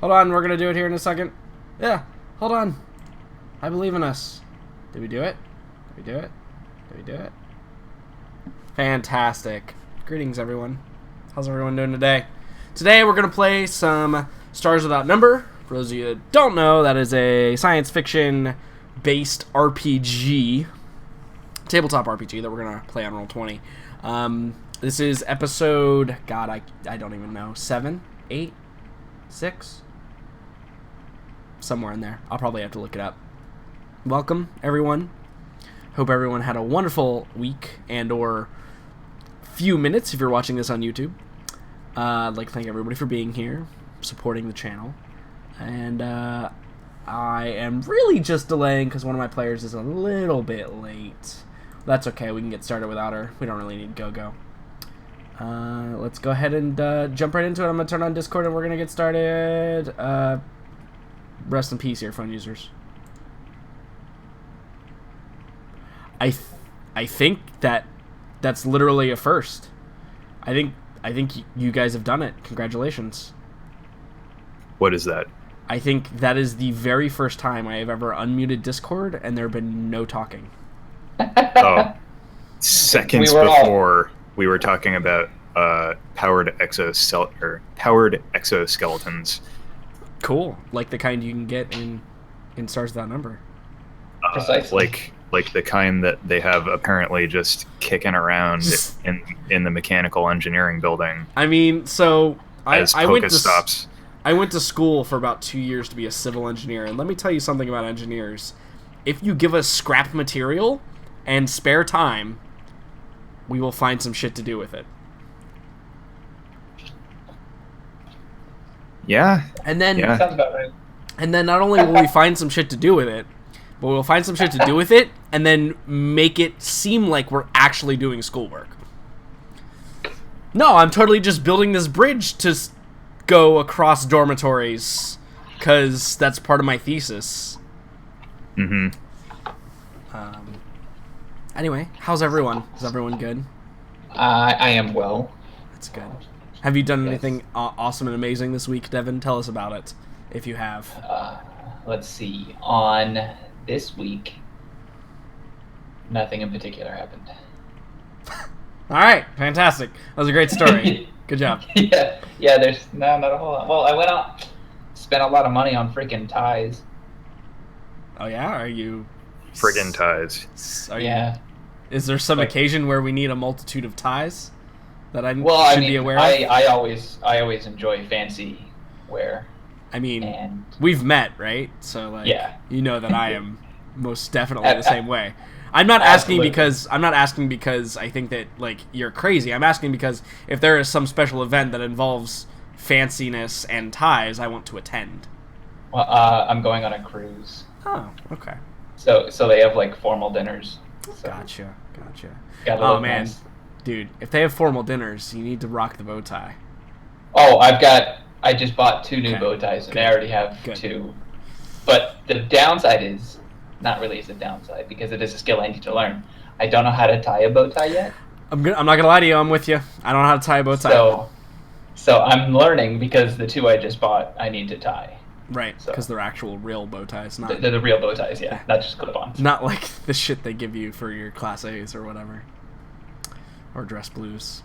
Hold on, we're gonna do it here in a second. Yeah, hold on. I believe in us. Did we do it? Did we do it? Did we do it? Fantastic. Greetings, everyone. How's everyone doing today? Today we're gonna play some Stars Without Number. For those of you that don't know, that is a science fiction based RPG, tabletop RPG that we're gonna play on Roll20. This is episode, God, I don't even know, 7, 8, 6? Somewhere in there. I'll probably have to look it up. Welcome, everyone. Hope everyone had a wonderful week and or few minutes if you're watching this on YouTube. I'd like to thank everybody for being here, supporting the channel. And I am really just delaying because one of my players is a little bit late. That's okay, we can get started without her. We don't really need go-go. Let's go ahead and jump right into it. I'm going to turn on Discord and we're going to get started. Rest in peace, earphone users. I think that's literally a first. I think you guys have done it. Congratulations. What is that? I think that is the very first time I have ever unmuted Discord and there have been no talking. Oh, seconds before we were talking about powered exoskeletons. Cool, like the kind you can get in Stars Without Number. Precisely. Like the kind that they have apparently just kicking around in the mechanical engineering building. I mean, so I went to school for about 2 years to be a civil engineer, and let me tell you something about engineers. If you give us scrap material and spare time, we will find some shit to do with it. Yeah. And then, yeah. Sounds about right. And then not only will we find some shit to do with it, but we'll find some shit to do with it and then make it seem like we're actually doing schoolwork. No, I'm totally just building this bridge to go across dormitories because that's part of my thesis. Mm-hmm. Anyway, how's everyone? Is everyone good? I am well. That's good. Have you done anything awesome and amazing this week, Devin? Tell us about it, if you have. Let's see. On this week, nothing in particular happened. All right, fantastic. That was a great story. Good job. Yeah. There's not a whole lot. Well, I went out, spent a lot of money on freaking ties. Oh yeah, are you? Friggin' ties. Yeah. Is there some occasion where we need a multitude of ties that I should be aware of? I always enjoy fancy wear. I mean, and we've met, right? So like, yeah. You know that I am most definitely the same way. I'm not asking because I think that like you're crazy. I'm asking because if there is some special event that involves fanciness and ties, I want to attend. Well, I'm going on a cruise. Oh, okay. So they have like formal dinners. So Gotcha. oh man, nice. Dude, if they have formal dinners, you need to rock the bow tie. Oh, I just bought 2 new bow ties, and I already have 2. But the downside is, not really is a downside, because it is a skill I need to learn. I don't know how to tie a bow tie yet. I'm not gonna lie to you, I'm with you. I don't know how to tie a bow tie. So I'm learning, because the 2 I just bought, I need to tie. Right, because they're actual real bow ties, not... They're the real bow ties, yeah, not just clip-ons. Not like the shit they give you for your Class A's or whatever. Or dress blues.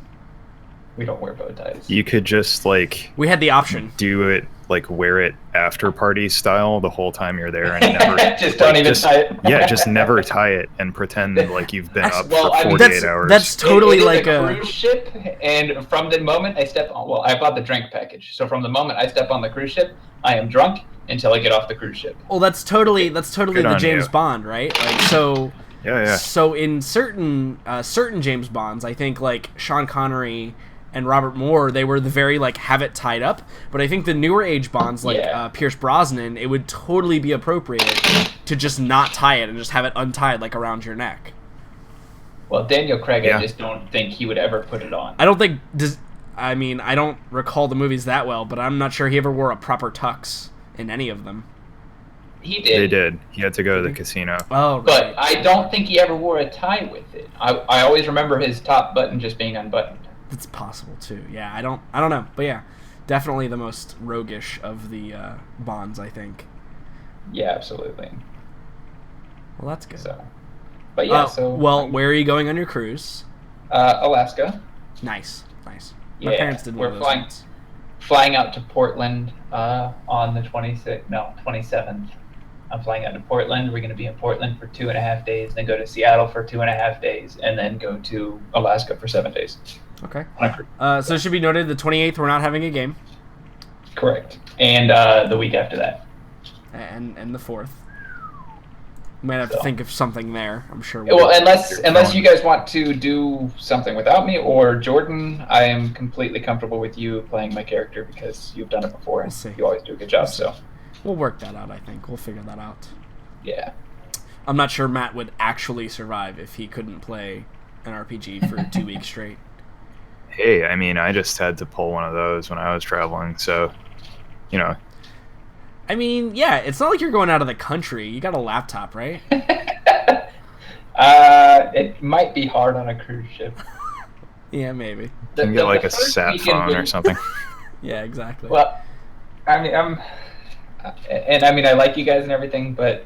We don't wear bow ties. You could just like we had the option. Do it like wear it after party style the whole time you're there and never don't even tie it. Yeah, just never tie it and pretend like you've been up for 48 hours. That's totally it like a cruise ship, and from the moment I step on, well, I bought the drink package, so from the moment I step on the cruise ship, I am drunk until I get off the cruise ship. Well, that's totally the James Bond, right? Like so. Yeah. So in certain James Bonds, I think like Sean Connery and Robert Moore, they were the very like have it tied up. But I think the newer age Bonds, like Pierce Brosnan, it would totally be appropriate to just not tie it and just have it untied like around your neck. Well, Daniel Craig, I just don't think he would ever put it on. I don't think. I mean, I don't recall the movies that well, but I'm not sure he ever wore a proper tux in any of them. He did. They did. He had to go to the casino. Oh, right. But I don't think he ever wore a tie with it. I always remember his top button just being unbuttoned. It's possible too. Yeah, I don't know, but yeah, Definitely the most roguish of the bonds, I think. Yeah, absolutely. Well, that's good. So, but yeah, well, where are you going on your cruise? Alaska. Nice. Yeah, My parents did one of those ones. Flying out to Portland on the 27th. I'm flying out to Portland. We're going to be in Portland for 2.5 days, then go to Seattle for 2.5 days, and then go to Alaska for 7 days. Okay. So it should be noted the 28th we're not having a game. Correct. And the week after that. And the 4th. We might have to think of something there. I'm sure. Well, unless you guys want to do something without me or Jordan, I am completely comfortable with you playing my character because you've done it before and you always do a good job. So we'll work that out. I think we'll figure that out. Yeah. I'm not sure Matt would actually survive if he couldn't play an RPG for 2 weeks straight. Hey, I mean, I just had to pull one of those when I was traveling, so I mean, yeah, it's not like you're going out of the country. You got a laptop, right? It might be hard on a cruise ship. Yeah, maybe. You can get like a sat phone or something. Yeah, exactly. Well, I mean, I like you guys and everything, but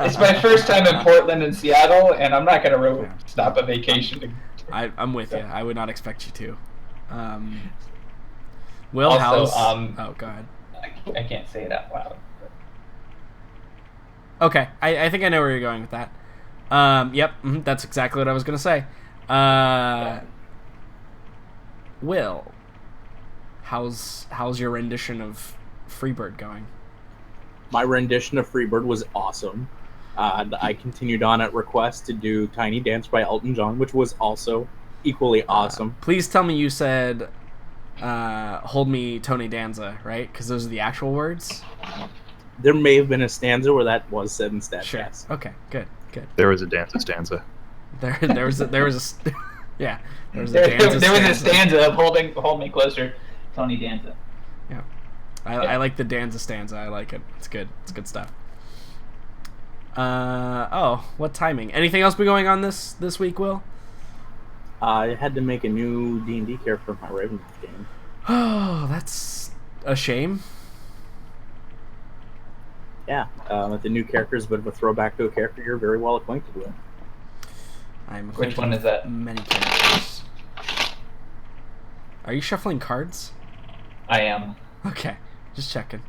it's my first time in Portland and Seattle, and I'm not going to stop a vacation. I'm with you. I would not expect you to. Will, also, oh, go ahead. I can't say it out loud. Okay, I think I know where you're going with that. Yep, that's exactly what I was going to say. Will, how's your rendition of Freebird going? My rendition of Freebird was awesome. I continued on at request to do Tiny Dance by Elton John, which was also equally awesome. Please tell me you said Hold Me Tony Danza, right? Because those are the actual words? There may have been a stanza where that was said instead. Sure. Yes. Okay, good. There was a stanza. There was a yeah. There was a stanza of Hold Me Closer, Tony Danza. Yeah. I like the Danza stanza. I like it. It's good. It's good stuff. What timing? Anything else be going on this week, Will? I had to make a new D&D character for my Ravenloft game. Oh, that's a shame. Yeah, the new character is a bit of a throwback to a character you're very well acquainted with. Which one is that? Many characters. Are you shuffling cards? I am. Okay, just checking.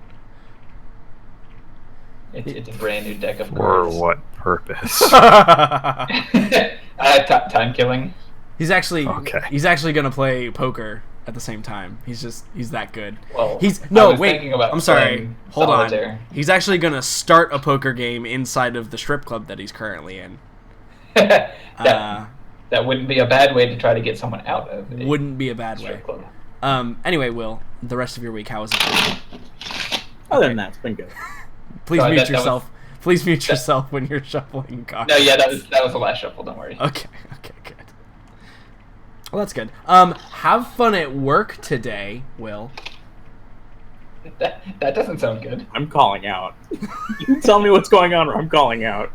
It's a brand new deck of For cards. what purpose? Time killing. He's actually gonna play poker at the same time. He's that good. Well, I'm sorry. Hold on. He's actually gonna start a poker game inside of the strip club that he's currently in. That wouldn't be a bad way to try to get someone out of it. Wouldn't be a bad way. Anyway, Will, the rest of your week, how was it? Other than that, it's been good. Please mute yourself. Please mute yourself when you're shuffling cards. No, yeah, that was the last shuffle. Don't worry. Okay, good. Well, that's good. Have fun at work today, Will. That doesn't sound good. I'm calling out. You tell me what's going on, or I'm calling out.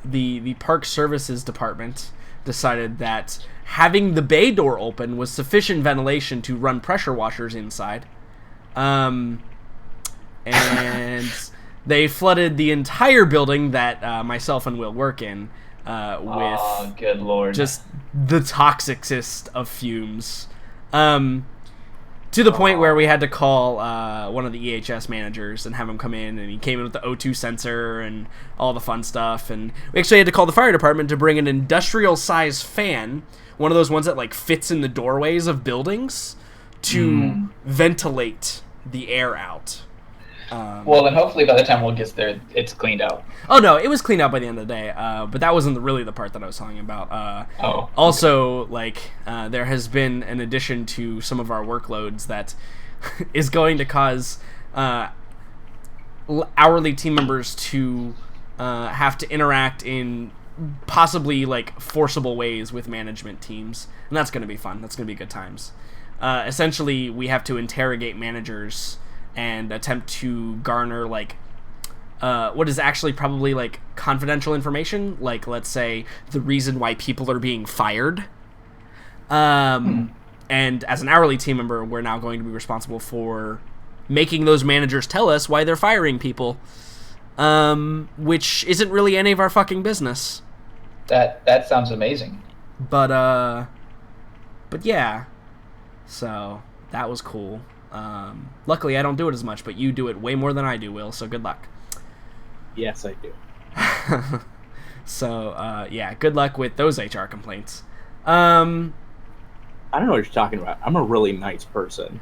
The Park Services Department decided that having the bay door open was sufficient ventilation to run pressure washers inside. And they flooded the entire building that myself and Will work in with good Lord. just the toxicest of fumes. To the point where we had to call one of the EHS managers and have him come in, and he came in with the O2 sensor and all the fun stuff. And we actually had to call the fire department to bring an industrial-sized fan, one of those ones that like fits in the doorways of buildings, to ventilate the air out. Well, then hopefully by the time Will gets there, it's cleaned out. Oh, no, it was cleaned out by the end of the day, but that wasn't really the part that I was talking about. Also, there has been an addition to some of our workloads that is going to cause hourly team members to have to interact in possibly, forcible ways with management teams, and that's going to be fun. That's going to be good times. Essentially, we have to interrogate managers and attempt to garner what is actually probably confidential information, let's say the reason why people are being fired, And as an hourly team member, we're now going to be responsible for making those managers tell us why they're firing people, which isn't really any of our fucking business. That sounds amazing. But yeah, so that was cool. Luckily, I don't do it as much, but you do it way more than I do, Will. So good luck. Yes, I do. So yeah, good luck with those HR complaints. I don't know what you're talking about. I'm a really nice person.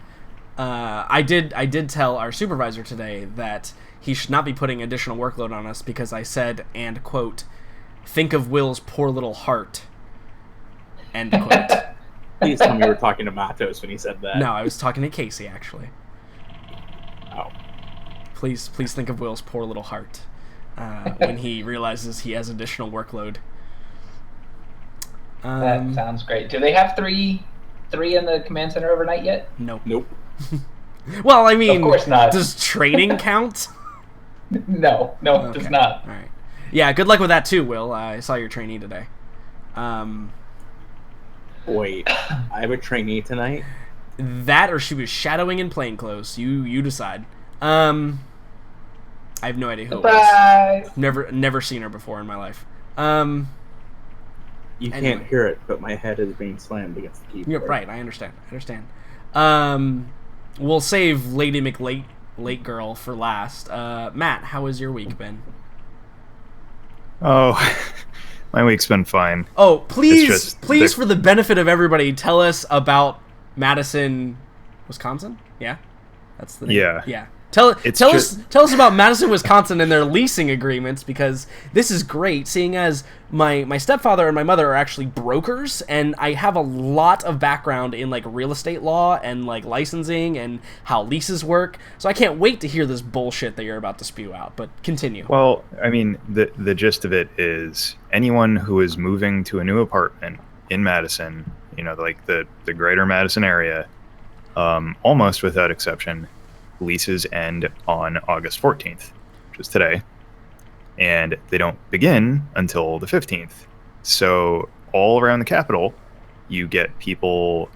I did tell our supervisor today that he should not be putting additional workload on us because I said, and quote, "Think of Will's poor little heart." End quote. Please tell me you were talking to Matos when he said that. No, I was talking to Casey actually. Oh. Please think of Will's poor little heart when he realizes he has additional workload. That sounds great. Do they have three in the command center overnight yet? Nope. Well, I mean, of course not. Does training count? No, it does not. All right. Yeah, good luck with that too, Will. I saw your trainee today. Wait, I have a trainee tonight? That or she was shadowing in plain clothes. You decide. I have no idea who Surprise! it was. Never seen her before in my life. You Anyway. can't hear it, but my head is being slammed against the keyboard. You're right, I understand. We'll save Lady Late Girl for last. Matt, how has your week been? Oh, my week's been fine. Oh, please, just for the benefit of everybody, tell us about Madison, Wisconsin? Yeah? That's the name? Yeah. Yeah. Tell us about Madison, Wisconsin and their leasing agreements, because this is great, seeing as my stepfather and my mother are actually brokers, and I have a lot of background in like real estate law and like licensing and how leases work. So I can't wait to hear this bullshit that you're about to spew out. But continue. Well, I mean, the gist of it is anyone who is moving to a new apartment in Madison, like the greater Madison area, almost without exception, leases end on August 14th, which is today, and they don't begin until the 15th. So all around the capital, you get people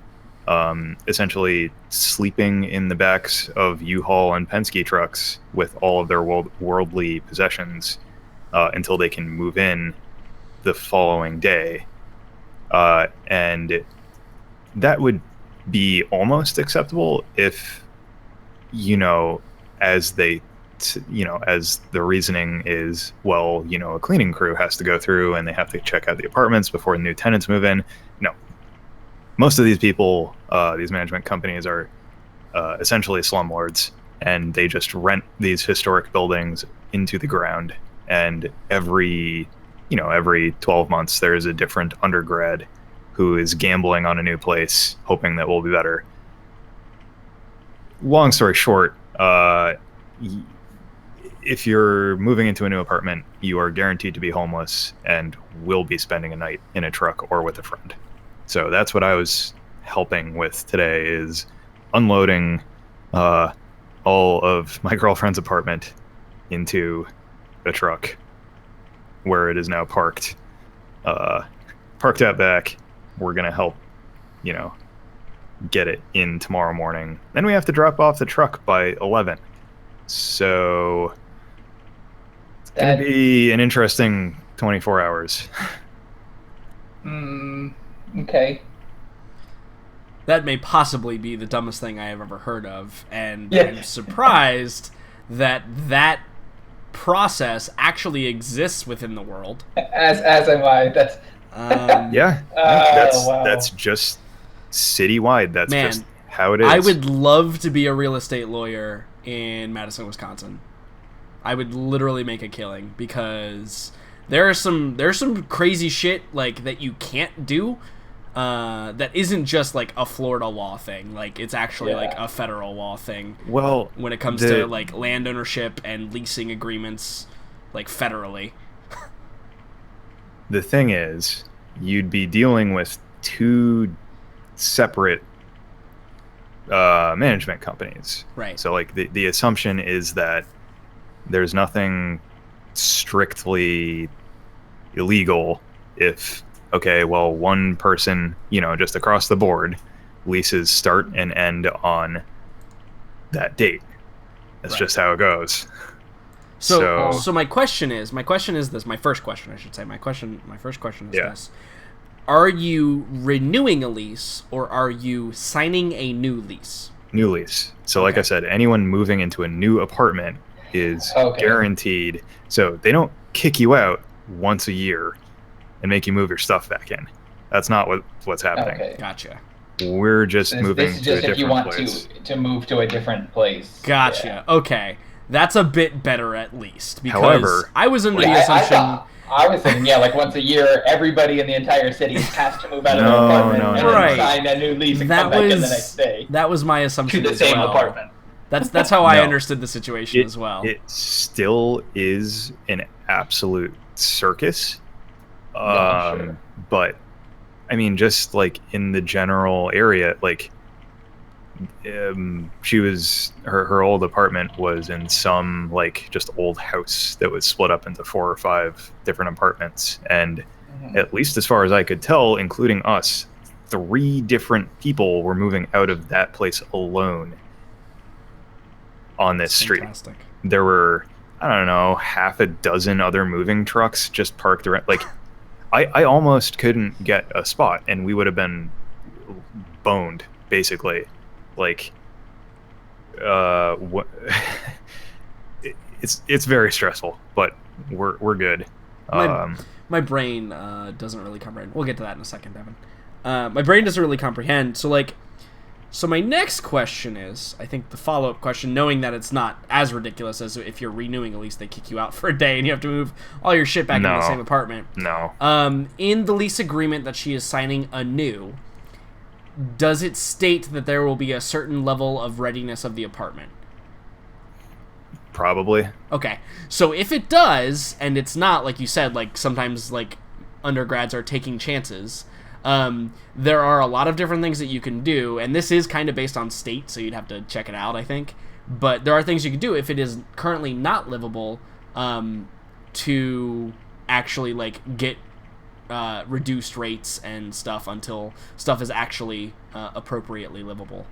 essentially sleeping in the backs of U-Haul and Penske trucks with all of their worldly possessions until they can move in the following day. And that would be almost acceptable if as the reasoning is, well, a cleaning crew has to go through and they have to check out the apartments before the new tenants move in. No. Most of these people, these management companies are essentially slumlords, and they just rent these historic buildings into the ground. And every 12 months, there's a different undergrad who is gambling on a new place, hoping that we'll be better. Long story short, if you're moving into a new apartment, you are guaranteed to be homeless and will be spending a night in a truck or with a friend. So that's what I was helping with today, is unloading all of my girlfriend's apartment into a truck where it is now parked out back. We're going to help, get it in tomorrow morning. Then we have to drop off the truck by 11. So it's going to be an interesting 24 hours. Okay. That may possibly be the dumbest thing I have ever heard of, and Yeah. I'm surprised that process actually exists within the world. As am I. That's Yeah. wow. That's just citywide. That's Man, just how it is. I would love to be a real estate lawyer in Madison, Wisconsin. I would literally make a killing, because there's some crazy shit like that you can't do that isn't just like a Florida law thing. Like it's actually like a federal law thing. Well, when it comes to like land ownership and leasing agreements, like federally. The thing is, you'd be dealing with two separate management companies. Right. So like the assumption is that there's nothing strictly illegal if, okay, well, one person, just across the board leases start and end on that date. That's just how it goes. So my question is this. My first question, I should say. My first question is this: are you renewing a lease or are you signing a new lease? New lease. So, like I said, anyone moving into a new apartment is guaranteed. So they don't kick you out once a year and make you move your stuff back in. That's not what's happening. Okay. Gotcha. We're just moving this is to a just if you different want place. to move to a different place. Gotcha. Yeah. Okay. That's a bit better at least. Because However, I was under the assumption... I was thinking, like once a year, everybody in the entire city has to move out of their apartment and then sign a new lease and come back in the next day. That was my assumption to the same apartment. That's how I understood the situation as well. It still is an absolute circus. Sure. But, I mean, just like in the general area, like she was her old apartment was in some like just old house that was split up into 4 or 5 different apartments, and at least as far as I could tell, including us, 3 different people were moving out of that place alone on this street. Fantastic. There were, I don't know, half a dozen other moving trucks just parked around. Like I almost couldn't get a spot and we would have been boned basically. Like, it's very stressful, but we're good. My brain doesn't really comprehend. We'll get to that in a second, Devin. My brain doesn't really comprehend. So my next question is, I think the follow-up question, knowing that it's not as ridiculous as if you're renewing a lease, they kick you out for a day and you have to move all your shit back into the same apartment. No. In the lease agreement that she is signing anew, does it state that there will be a certain level of readiness of the apartment? Probably. Okay. So if it does, and it's not, like you said, like sometimes like undergrads are taking chances, there are a lot of different things that you can do, and this is kind of based on state, so you'd have to check it out, I think. But there are things you can do if it is currently not livable, to actually like get reduced rates and stuff until stuff is actually appropriately livable.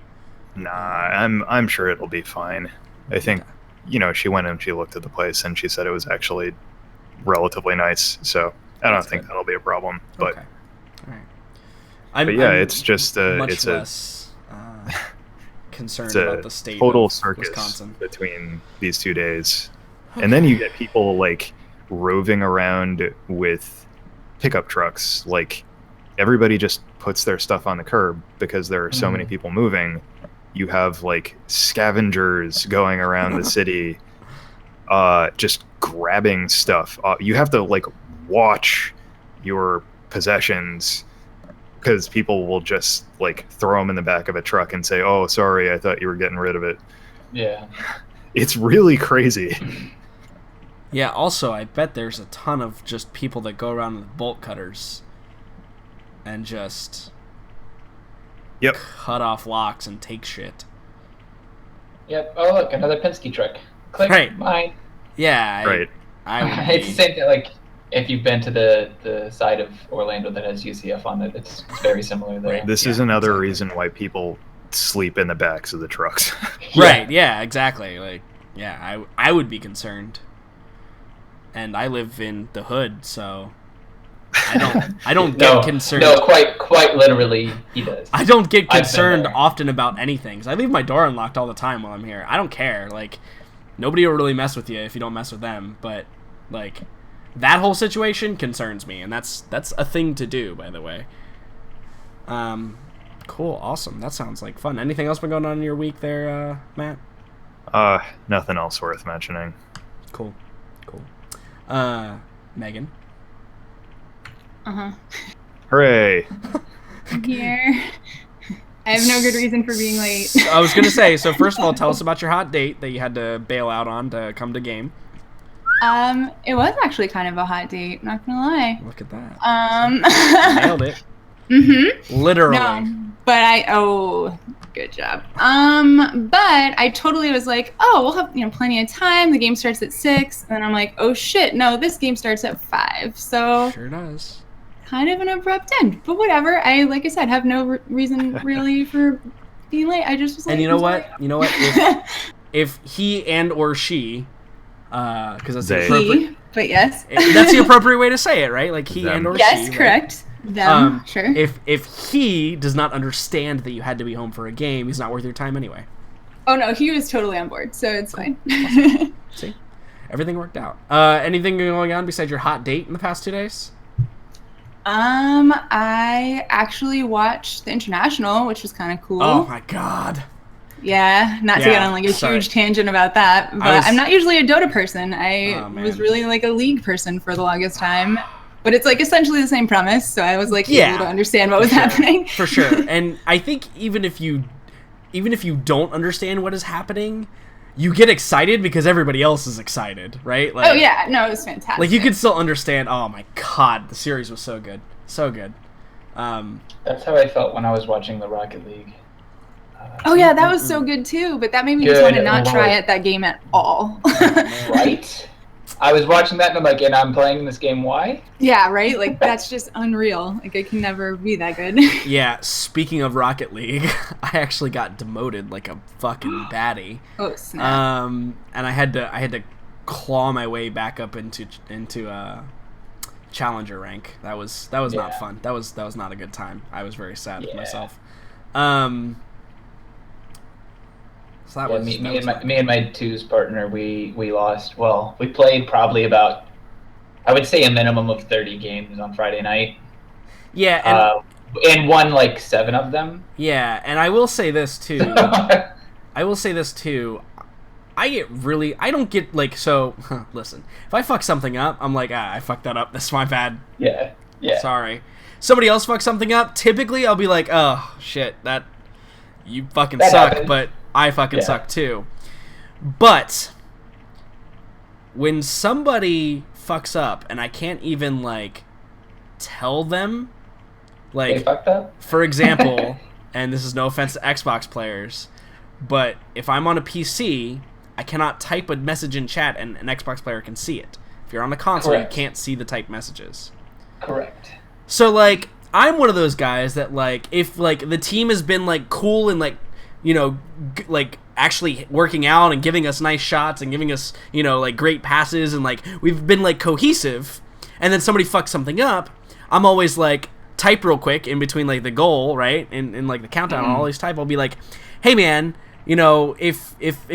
Nah, I'm sure it'll be fine. I think, she went and she looked at the place and she said it was actually relatively nice. So I don't think that'll be a problem. But okay. All right. I'm it's just much less concerned about the state total of circus Wisconsin between these 2 days. Okay. And then you get people like roving around with pickup trucks. Like everybody just puts their stuff on the curb because there are so many people moving. You have like scavengers going around the city, just grabbing stuff. You have to like watch your possessions because people will just like throw them in the back of a truck and say, "Oh, sorry, I thought you were getting rid of it." Yeah. It's really crazy. Yeah, also, I bet there's a ton of just people that go around with bolt cutters and just cut off locks and take shit. Yep. Oh, look, another Penske truck. Click, right. Mine. Yeah. Right. It's the same thing, like, if you've been to the side of Orlando that has UCF on it, it's very similar there. Right. This is another reason why people sleep in the backs of the trucks. Right, yeah, exactly. Like, yeah, I would be concerned. And I live in the hood, so I don't get concerned. No, quite literally, he does. I don't get concerned often about anything. 'Cause I leave my door unlocked all the time while I'm here. I don't care. Like, nobody will really mess with you if you don't mess with them. But like, that whole situation concerns me, and that's a thing to do, by the way. Cool, awesome. That sounds like fun. Anything else been going on in your week there, Matt? Nothing else worth mentioning. Cool. Megan. Hooray! I'm here. I have no good reason for being late. I was gonna say, so first of all, tell us about your hot date that you had to bail out on to come to game. It was actually kind of a hot date, not gonna lie. Look at that. Nailed it. Literally. No, but good job. But I totally was like, oh, we'll have plenty of time. The game starts at 6, and then I'm like, oh shit, no, this game starts at 5. So sure does. kind of an abrupt end. But whatever. Like I said, have no reason really for being late. I just was like, and you know what? If he and or she, because that's the appropriate. But yes, that's the appropriate way to say it, right? Like he and or she. Yes, correct. Right? Them, sure. If he does not understand that you had to be home for a game, he's not worth your time anyway. Oh no, he was totally on board, so it's fine. Awesome. See, everything worked out. Anything going on besides your hot date in the past 2 days? I actually watched the International, which was kind of cool. Oh my god. Yeah, not to get on like a huge tangent about that, but I'm not usually a Dota person. I was really like a League person for the longest time. But it's like essentially the same premise, so I was like able to understand what was happening. For sure. And I think even if you don't understand what is happening, you get excited because everybody else is excited, right? Like, oh yeah, no, it was fantastic. Like you could still understand. Oh my god, the series was so good, so good. That's how I felt when I was watching the Rocket League. Oh yeah, that was so good too. But that made me just want to not try at that game at all. Right. I was watching that and I'm like, and I'm playing this game. Why? Yeah, right. Like that's just unreal. Like I can never be that good. Yeah. Speaking of Rocket League, I actually got demoted like a fucking baddie. Oh snap. And I had to claw my way back up into challenger rank. That was not fun. That was not a good time. I was very sad with myself. So that was, me and my twos partner, we lost. Well, we played probably about, I would say, a minimum of 30 games on Friday night. Yeah, and won like 7 of them. Yeah, and I will say this too. I don't get like, so listen, if I fuck something up, I'm like, I fucked that up. That's my bad. Yeah. Sorry. Somebody else fucks something up. Typically, I'll be like, oh shit, you fucking suck. Happened. But I fucking suck too. But when somebody fucks up and I can't even like tell them, like, they fucked up? For example, and this is no offense to Xbox players, but if I'm on a PC, I cannot type a message in chat and an Xbox player can see it. If you're on a console, you can't see the typed messages. Correct. So like, I'm one of those guys that like, if like the team has been like cool and like, you know, like actually working out and giving us nice shots and giving us, you know, like great passes and like we've been like cohesive, and then somebody fucks something up, I'm always like type real quick in between like the goal, right, and like the countdown. I'll always type. I'll be like, hey man, you know, if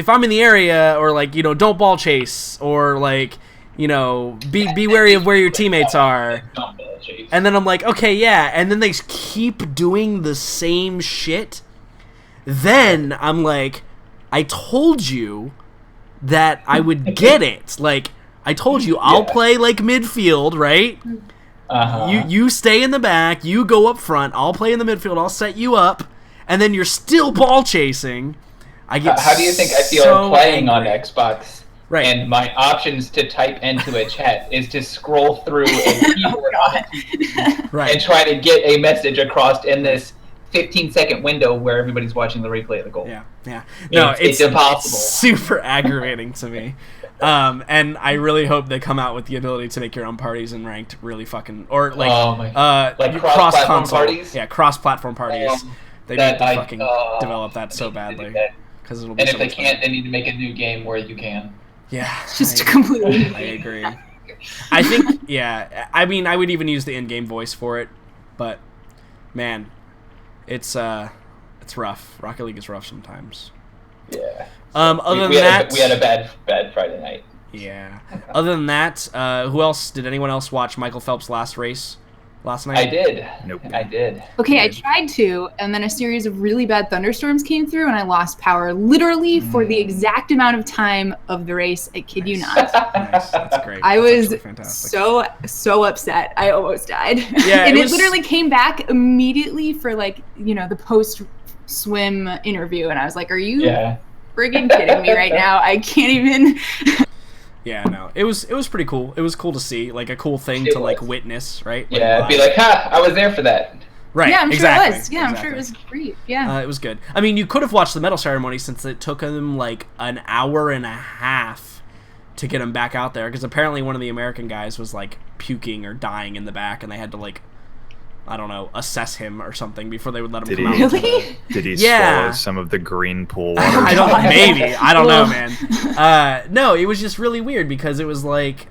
I'm in the area, or like, you know, don't ball chase, or like, you know, be wary of where your teammates are. And then I'm like, okay, yeah, and then they keep doing the same shit. Then I'm like, I told you that I would get it. Like, I told you I'll play like midfield, right? You stay in the back, you go up front, I'll play in the midfield, I'll set you up, and then you're still ball chasing. I get How do you think I feel playing on Xbox? Right. And my options to type into a chat is to scroll through a keyboard and try to get a message across in this 15-second window where everybody's watching the replay of the goal. Yeah. No, it's impossible. It's super aggravating to me. And I really hope they come out with the ability to make your own parties and ranked really fucking, or like, like cross-platform parties. Yeah, cross-platform parties. They need to fucking develop that so badly, because it'll be. And if they can't, they need to make a new game where you can. Yeah, just completely. I agree. I think, yeah. I mean, I would even use the in-game voice for it, but man, it's rough. Rocket League is rough sometimes. Yeah. Other than that, we had a bad Friday night. Yeah. Other than that, who else? Did anyone else watch Michael Phelps' last race last night? I did. Nope. I did. Okay, I tried to, and then a series of really bad thunderstorms came through, and I lost power literally for the exact amount of time of the race. I kid you not. Nice. That's great. I was fantastic. so upset. I almost died. Yeah, and it literally came back immediately for like, you know, the post swim interview, and I was like, "Are you friggin' kidding me right now? I can't even." Yeah, no, it was pretty cool. It was cool to see, like a cool thing to like witness, right? Like, yeah, be like, "Ha, I was there for that." Right. Yeah, I'm exactly, sure it was. Yeah, I'm sure it was great. Yeah. It was good. I mean, you could have watched the medal ceremony, since it took them like an hour and a half to get him back out there, because apparently one of the American guys was like puking or dying in the back, and they had to like I don't know, assess him or something before they would let him Did come he- out. Really? Did he Yeah. swallow some of the green pool water? I don't. God. Maybe I don't know, Ugh. man. No, it was just really weird because it was like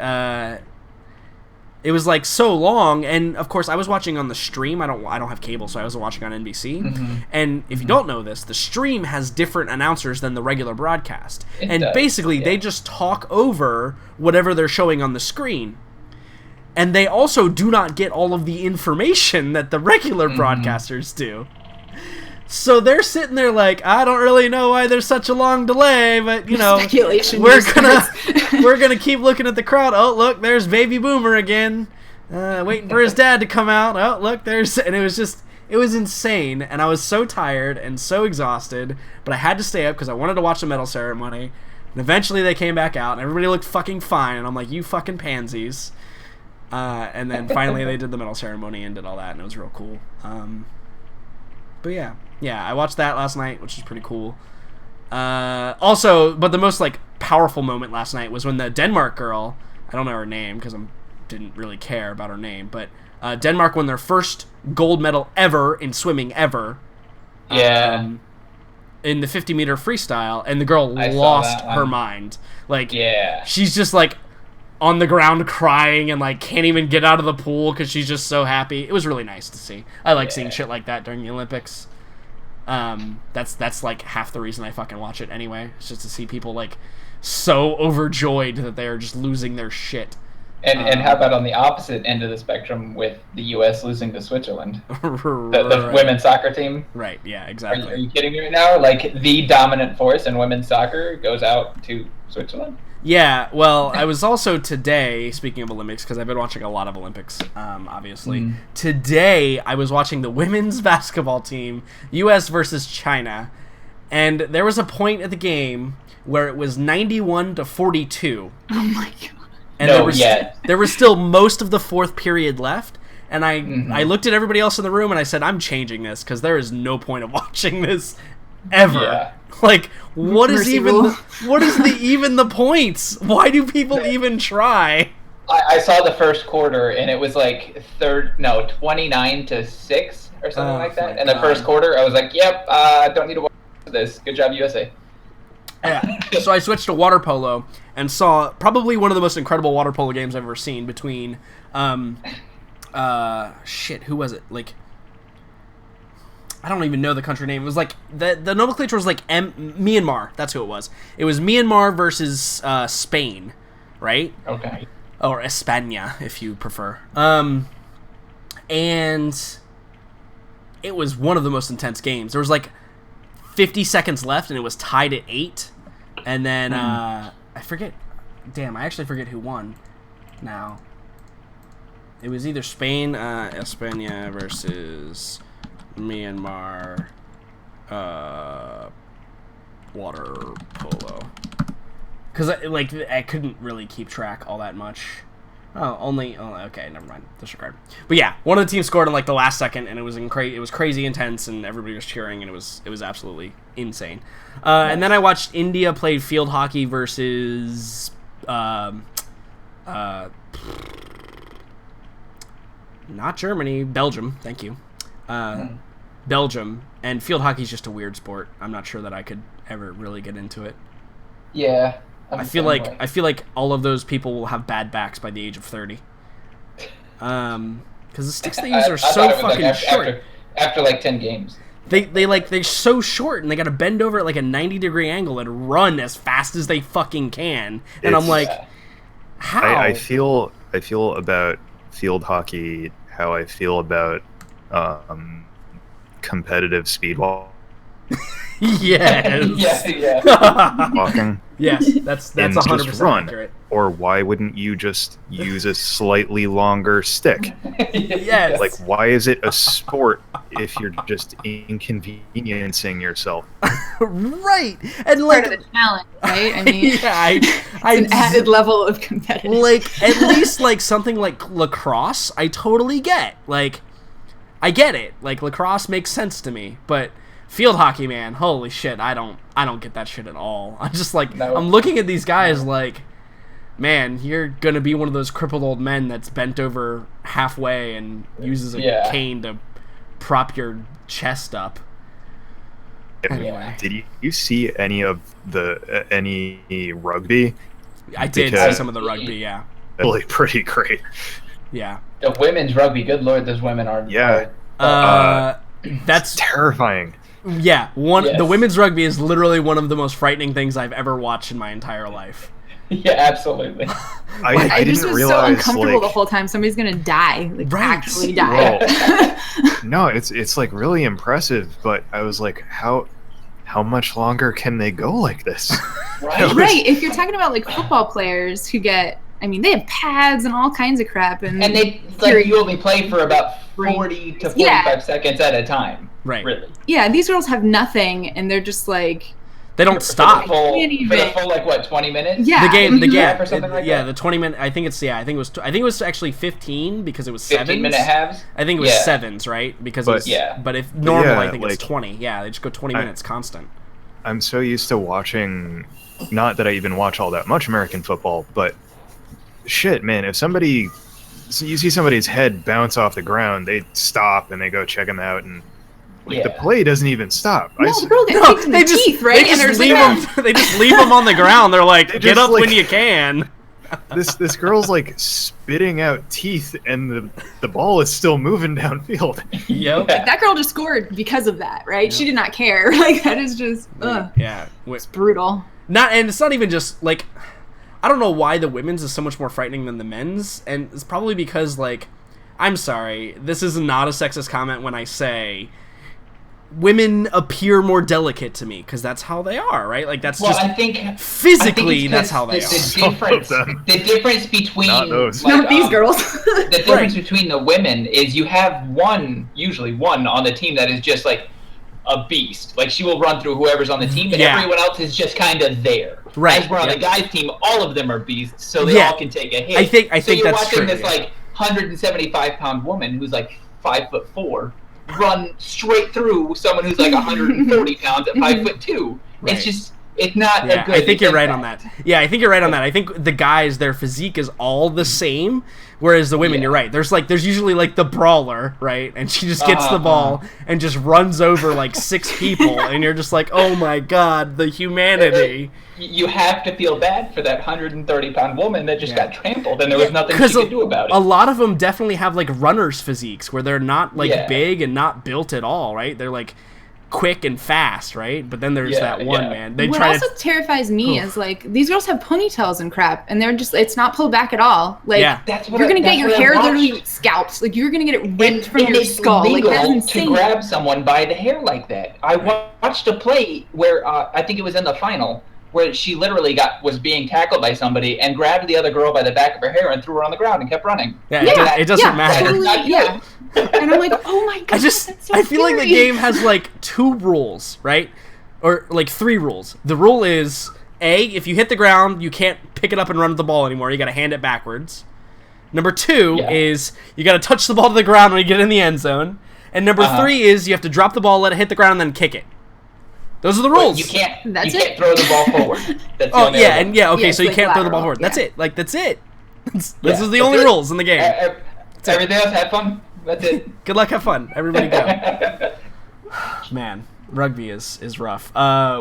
so long, and of course I was watching on the stream. I don't have cable, so I was watching on NBC. Mm-hmm. And if you don't know this, the stream has different announcers than the regular broadcast, It and does, basically they yeah. just talk over whatever they're showing on the screen. And they also do not get all of the information that the regular broadcasters do. So they're sitting there like, I don't really know why there's such a long delay, but you know, Speculation we're just gonna starts. keep looking at the crowd. Oh, look, there's Baby Boomer again, waiting for his dad to come out. Oh, look, and it was insane, and I was so tired and so exhausted, but I had to stay up because I wanted to watch the medal ceremony. And eventually they came back out, and everybody looked fucking fine, and I'm like, you fucking pansies. And then finally they did the medal ceremony and did all that, and it was real cool. But yeah, I watched that last night, which is pretty cool. Also, but the most like powerful moment last night was when the Denmark girl, I don't know her name because I didn't really care about her name, but Denmark won their first gold medal ever in swimming ever. Yeah. In the 50-meter freestyle, and the girl I saw lost that one. her mind. Like, Yeah. she's just like on the ground crying and like can't even get out of the pool because she's just so happy. It was really nice to see. I like seeing shit like that during the Olympics. That's like half the reason I fucking watch it anyway. It's just to see people like so overjoyed that they're just losing their shit. And how about on the opposite end of the spectrum with the U.S. losing to Switzerland? The Right. women's soccer team? Right, yeah, Are exactly. you kidding me right now? Like, the dominant force in women's soccer goes out to Switzerland? Yeah, well, I was also today, speaking of Olympics, because I've been watching a lot of Olympics, obviously. Today, I was watching the women's basketball team, U.S. versus China, and there was a point at the game where it was 91-42. Oh my god. And No, there was still most of the fourth period left, and I looked at everybody else in the room and I said, I'm changing this because there is no point of watching this ever. Yeah. Like, what is Mercy even rule. the points? Why do people even try? I saw the first quarter, and it was like 29-6 or something Oh, like my that. And the God. first quarter, I was like, yep, don't need to watch this. Good job, USA. Yeah. So I switched to water polo and saw probably one of the most incredible water polo games I've ever seen between who was it? Like, I don't even know the country name. It was like the nomenclature was like Myanmar. That's who it was. It was Myanmar versus Spain, right? Okay. Or España, if you prefer. And it was one of the most intense games. There was like 50 seconds left, and it was tied at 8. And then I forget. Damn, I actually forget who won. Now, it was either Spain, España versus Myanmar, water polo. Because I couldn't really keep track all that much. Okay, never mind. Disregard. But yeah, one of the teams scored in like the last second, and it was it was crazy intense, and everybody was cheering, and it was absolutely insane. And then I watched India play field hockey versus not Germany, Belgium. Thank you, Belgium. And field hockey is just a weird sport. I'm not sure that I could ever really get into it. Yeah. I feel like all of those people will have bad backs by the age of 30. Because the sticks they use are so fucking short. After like 10 games. They're so short, and they got to bend over at like a 90-degree angle and run as fast as they fucking can. And I'm like, how? I feel about field hockey how I feel about competitive speedball. Yes. Yeah. Walking. Yes, that's And 100% just run. accurate. Or why wouldn't you just use a slightly longer stick? Yes. Like, why is it a sport if you're just inconveniencing yourself? Right. And Part like of the challenge, right? I mean, yeah, it's an added level of competitive. like at least like something like lacrosse, I totally get. Like, I get it. Like, lacrosse makes sense to me, but field hockey, man, holy shit, I don't get that shit at all. I'm just like, No. I'm looking at these guys like, man, you're gonna be one of those crippled old men that's bent over halfway and uses a cane to prop your chest up. Anyway. Did you see any of any rugby? I did see some of the rugby, yeah. Really pretty great. Yeah. The women's rugby, good lord, those women are... Yeah. That's terrifying. Yeah, the women's rugby is literally one of the most frightening things I've ever watched in my entire life. Yeah, absolutely. I just didn't was realize, so uncomfortable the whole time. Somebody's gonna die, actually die. Well, no, it's like really impressive, but I was like, how much longer can they go like this? Right. If you're talking about like football players who get, I mean, they have pads and all kinds of crap, and they you only play for about 40 to 45 seconds at a time. Right. Really. Yeah, these girls have nothing, and they're just like. They don't stop. For the full like what, 20 minutes? Yeah. The game or something like that? the 20-minute. I think it was actually 15 because it was 15-minute halves. I think it was sevens, right? Because but if normal, I think it's 20. Yeah, they just go 20 minutes constant. I'm so used to watching, not that I even watch all that much American football, but shit, man, if you see somebody's head bounce off the ground, they stop and they go check them out, and the play doesn't even stop. No, the girl gets kicked in the teeth, right? They just leave them on the ground. They're like, get up when you can. This girl's like spitting out teeth, and the ball is still moving downfield. Yep. That girl just scored because of that, right? Yep. She did not care. Like, that is just, it's brutal. And it's not even just like, I don't know why the women's is so much more frightening than the men's, and it's probably because, like, I'm sorry, this is not a sexist comment when I say women appear more delicate to me, because that's how they are, right? Like, that's I think physically that's how they are. The difference between not those. Not these girls. The difference between the women is you have usually one on the team that is just like a beast. Like, she will run through whoever's on the team, and everyone else is just kind of there. Right. As we're on the guys' team, all of them are beasts, so they all can take a hit. I think that's true. So you're watching this like 175-pound woman who's like 5'4" run straight through someone who's like 140 pounds at 5'2". Right. It's not a good. I think you're right on that. Yeah, I think you're right on that. I think the guys, their physique is all the same, whereas the women, you're right. There's usually like the brawler, right? And she just gets the ball and just runs over like 6 people, and you're just like, oh my god, the humanity. You have to feel bad for that 130-pound woman that just got trampled, and there was nothing she could do about it. A lot of them definitely have like runners' physiques where they're not like big and not built at all, right? They're like quick and fast, right? But then there's that one man. What also terrifies me is like these girls have ponytails and crap, and they're just it's not pulled back at all. Like you're gonna get your hair literally scalped. Like you're gonna get it ripped from your skull. Like that's insane. To grab someone by the hair like that. I watched a play where I think it was in the final, where she literally was being tackled by somebody and grabbed the other girl by the back of her hair and threw her on the ground and kept running. Yeah, it doesn't matter. Totally, and I'm like, oh my god, I feel like the game has like 2 rules, right? Or like 3 rules. The rule is, A, if you hit the ground, you can't pick it up and run with the ball anymore. You gotta hand it backwards. Number 2 is you gotta touch the ball to the ground when you get in the end zone. And number 3 is you have to drop the ball, let it hit the ground, and then kick it. Those are the rules. You can't throw the ball forward. That's so you can't throw the ball forward. That's it. Like, that's it. This is the only rules in the game. Everything else, have fun. That's it. Good luck, have fun. Everybody go. Man, rugby is rough.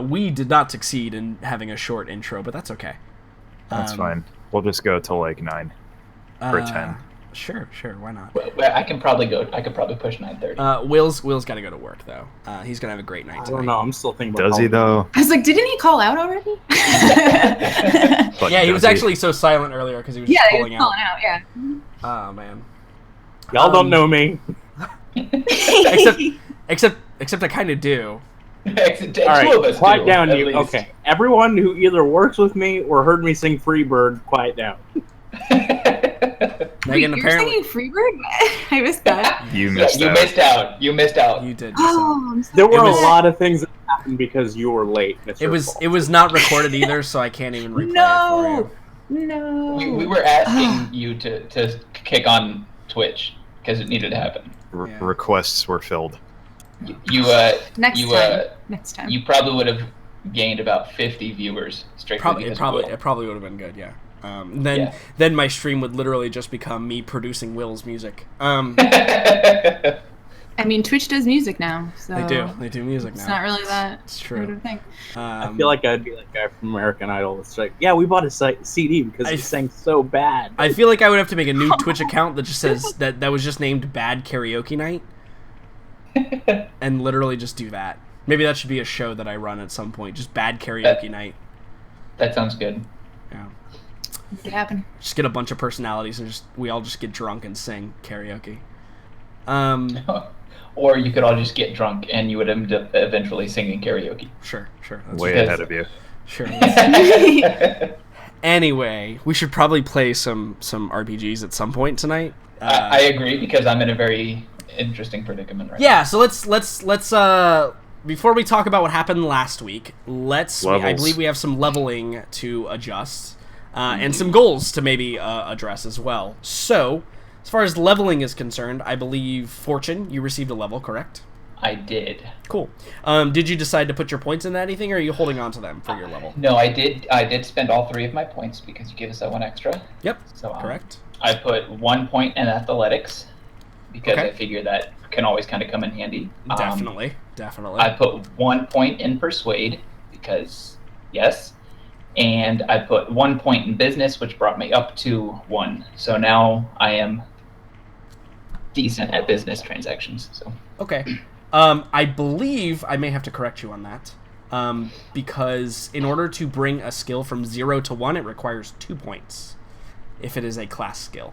We did not succeed in having a short intro, but that's okay. That's fine. We'll just go till like 9 or 10. Sure, why not? Well, I could probably push 9:30. Will's got to go to work though. He's gonna have a great night tonight. I don't know. I'm still thinking about. Does he though? I was like, didn't he call out already? Yeah, he was actually so silent earlier because he was just calling out. Yeah. Oh man. Y'all don't know me. Except I kind of do. All right, quiet down, you. Least. Okay, everyone who either works with me or heard me sing Freebird, quiet down. Megan, you're singing Freebird? I missed that. You missed out. You missed out. You did. There were a lot of things that happened because you were late. It was not recorded either, so I can't even replay it for you. No. We were asking you to kick on Twitch because it needed to happen. Requests were filled. Next time. You probably would have gained about 50 viewers straight. It probably would have been good. Yeah. Then my stream would literally just become me producing Will's music. I mean, Twitch does music now, so They do music now. It's not really that. It's true. Of thing. I feel like I'd be that guy from American Idol. It's like, yeah, we bought a CD because he sang so bad. I feel like I would have to make a new Twitch account that just says that was just named Bad Karaoke Night, and literally just do that. Maybe that should be a show that I run at some point. Just Bad Karaoke Night. That sounds good. Yeah. It happen. Just get a bunch of personalities and we all just get drunk and sing karaoke. Or you could all just get drunk and you would end up eventually singing karaoke. Sure. That's way ahead of you. Sure. Anyway, we should probably play some RPGs at some point tonight. I agree, because I'm in a very interesting predicament right now. Yeah, so let's before we talk about what happened last week, I believe we have some leveling to adjust, and some goals to maybe address as well. So, as far as leveling is concerned, I believe, Fortune, you received a level, correct? I did. Cool. Did you decide to put your points in anything, or are you holding on to them for your level? No, I did spend all 3 of my points because you gave us that one extra. Yep, so, correct. I put 1 point in athletics because I figure that can always kind of come in handy. Definitely. I put 1 point in persuade because, yes. And I put 1 point in business, which brought me up to 1. So now I am decent at business transactions. So okay. I believe I may have to correct you on that, because in order to bring a skill from 0 to 1, it requires 2 points if it is a class skill.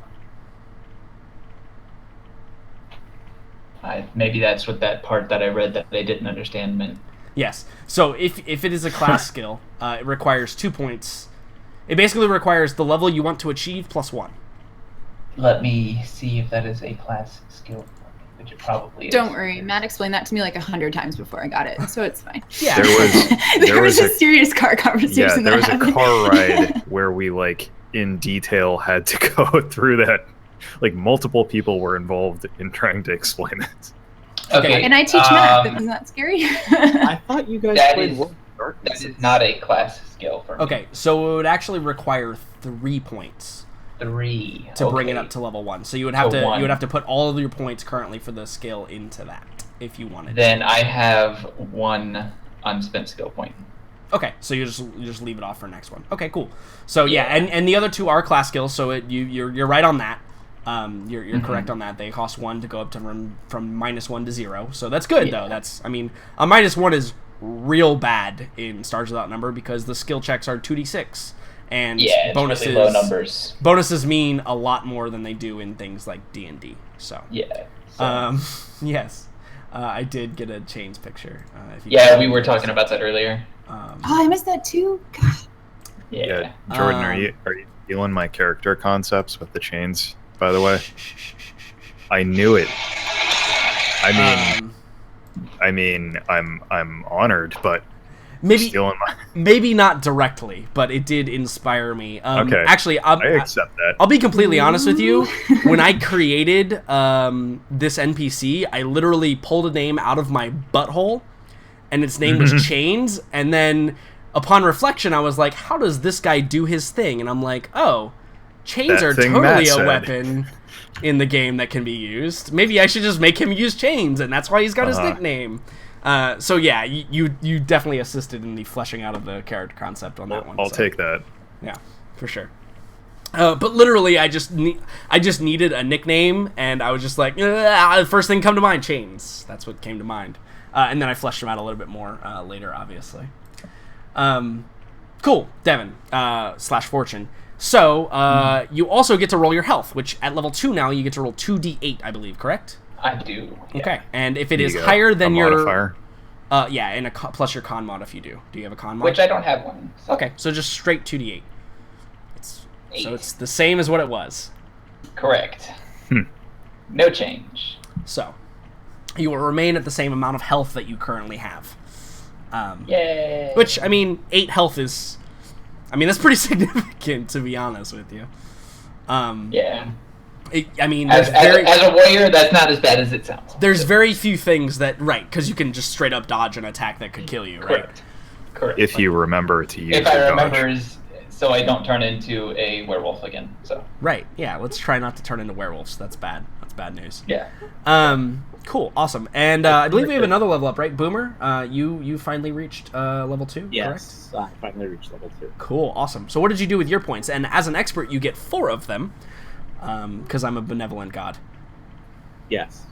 Maybe that's what that part that I read that they didn't understand meant. Yes. So if it is a class skill, it requires 2 points. It basically requires the level you want to achieve plus 1. Let me see if that is a class skill, which it probably is. Don't worry, Matt explained that to me like 100 times before I got it, so it's fine. Yeah. There was a serious car conversation. Yeah, there was a car ride where we in detail had to go through that. Multiple people were involved in trying to explain it. Okay. And I teach math. Isn't that scary? I thought you guys played World of Darkness. That is not a class skill for me. Okay, so it would actually require 3 points. 3 to bring it up to level 1. So you would have to put all of your points currently for the skill into that if you wanted. Then I have 1 unspent skill point. Okay, so you just leave it off for next one. Okay, cool. So yeah, and the other 2 are class skills, so you're right on that. You're correct on that. They cost 1 to go up to from -1 to 0. So that's good though. A -1 is real bad in Stars Without Number because the skill checks are 2d6. And bonuses, really low numbers. Bonuses mean a lot more than they do in things like D&D. So yeah. Yes, I did get a chains picture. We were talking about that earlier. I missed that too. God. Yeah. Jordan, are you stealing my character concepts with the chains? By the way, I knew it. I'm honored, but. Maybe not directly, but it did inspire me. Okay. Actually, I accept that. I'll be completely honest with you. When I created this NPC, I literally pulled a name out of my butthole, and its name was Chains. And then, upon reflection, I was like, "How does this guy do his thing?" And I'm like, "Oh, chains are totally a weapon in the game that can be used. Maybe I should just make him use chains, and that's why he's got his nickname." So yeah, you definitely assisted in the fleshing out of the character concept on that one. I'll take that. Yeah, for sure. But literally, I just needed a nickname, and I was just like, the first thing come to mind, Chains. That's what came to mind. And then I fleshed them out a little bit more later, obviously. Cool, Devin / Fortune. So you also get to roll your health, which at level 2 now you get to roll 2d8, I believe, correct? I do. Yeah. Okay, and if it is higher than your modifier. And plus your con mod if you do. Do you have a con mod? Which I don't have one. So. Okay, so just straight 2d8. So it's the same as what it was. Correct. No change. So you will remain at the same amount of health that you currently have. Yay! Which 8 health is, that's pretty significant, to be honest with you. Yeah. As a warrior, that's not as bad as it sounds. There's very few things because you can just straight up dodge an attack that could kill you, right? Correct. If you remember to use If I remember so I don't turn into a werewolf again. So right, yeah. Let's try not to turn into werewolves. That's bad. That's bad news. Yeah. Cool, awesome. And I believe we have another level up, right? Boomer, you finally reached level 2, yes, correct? I finally reached level 2. Cool, awesome. So what did you do with your points? And as an expert, you get 4 of them, because I'm a benevolent god. Yes,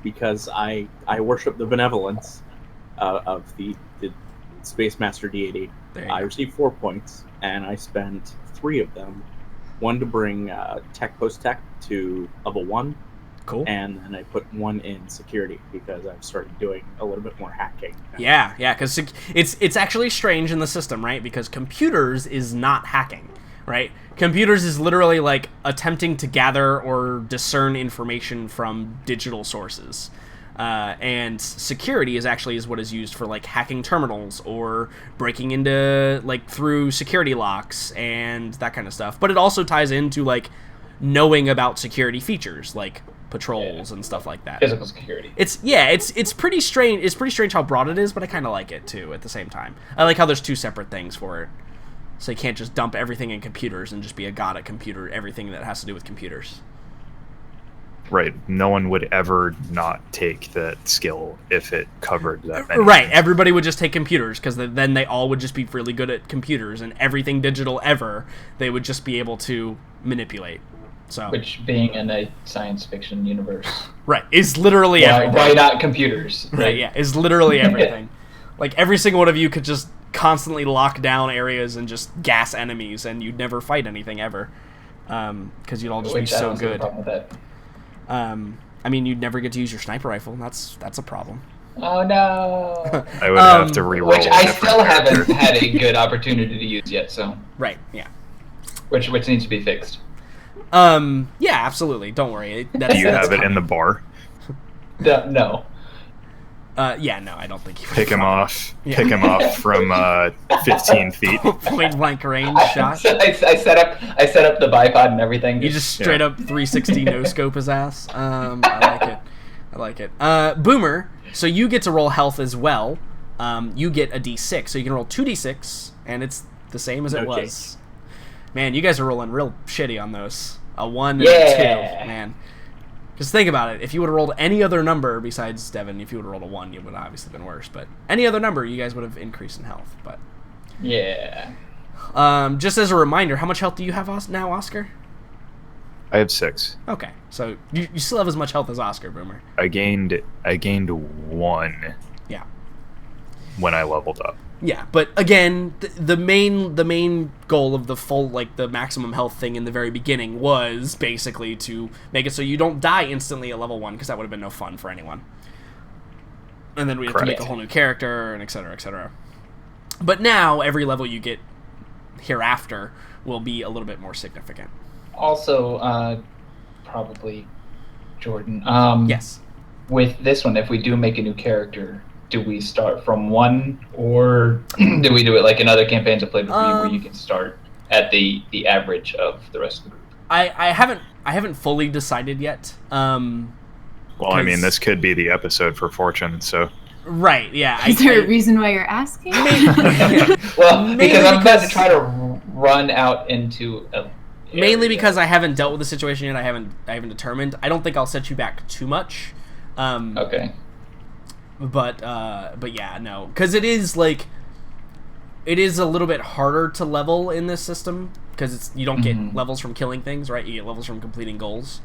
because I worship the benevolence of the Space Master deity. I received 4 points, and I spent 3 of them. 1 to bring tech post-tech to level 1. Cool. And then I put 1 in security because I've started doing a little bit more hacking. Yeah, because it's actually strange in the system, right? Because computers is not hacking, right? Computers is literally like attempting to gather or discern information from digital sources. And security is what is used for like hacking terminals or breaking into like through security locks and that kind of stuff. But it also ties into like knowing about security features like patrols and stuff like that. Physical security. It's pretty strange. It's pretty strange how broad it is, but I kind of like it too. At the same time, I like how there's 2 separate things for it. So you can't just dump everything in computers and just be a god at everything that has to do with computers. Right. No one would ever not take that skill if it covered that many right. things. Everybody would just take computers because then they all would just be really good at computers, and everything digital ever they would just be able to manipulate. So, which, being in a science fiction universe, right, is literally everything. Why not computers? Right, yeah, is literally everything. Like, every single one of you could just constantly lock down areas and just gas enemies, and you'd never fight anything ever, because you'd all just be so good. I mean, you'd never get to use your sniper rifle. That's a problem. Oh no! I would have to reroll. Which I still haven't had a good opportunity to use yet. So right, yeah. Which needs to be fixed. Yeah, absolutely. Don't worry. Do you have it in the bar? No. Yeah, no, I don't think you pick him off. Yeah. Pick him off from 15 feet. Point blank range shot. I set up the bipod and everything. You just straight up 360 no scope his ass. I like it. Boomer. So you get to roll health as well. You get a d6, so you can roll 2d6, and it's the same as it was. Man, you guys are rolling real shitty on those. A 1 and a 2, man. Just think about it. If you would have rolled any other number besides Devin, if you would have rolled a 1, you would have obviously been worse. But any other number, you guys would have increased in health. But yeah. Just as a reminder, how much health do you have now, Oscar? I have 6. Okay, so you still have as much health as Oscar, Boomer. I gained 1. Yeah. When I leveled up. Yeah, but again, the main goal of the full, like, the maximum health thing in the very beginning was basically to make it so you don't die instantly at level 1, because that would have been no fun for anyone. And then we have to make a whole new character, and et cetera, et cetera. But now, every level you get hereafter will be a little bit more significant. Also, probably, Jordan. Yes. With this one, if we do make a new character, do we start from 1, or do we do it like in other campaigns I've played before, where you can start at the average of the rest of the group? I haven't fully decided yet. Well, I mean, this could be the episode for Fortune, so. Right, yeah. Is there a reason why you're asking? Well, because I'm about to try to run out into a mainly because I haven't dealt with the situation yet. I haven't determined. I don't think I'll set you back too much. Okay. But yeah, no, because it is a little bit harder to level in this system because you don't get levels from killing things, right? You get levels from completing goals.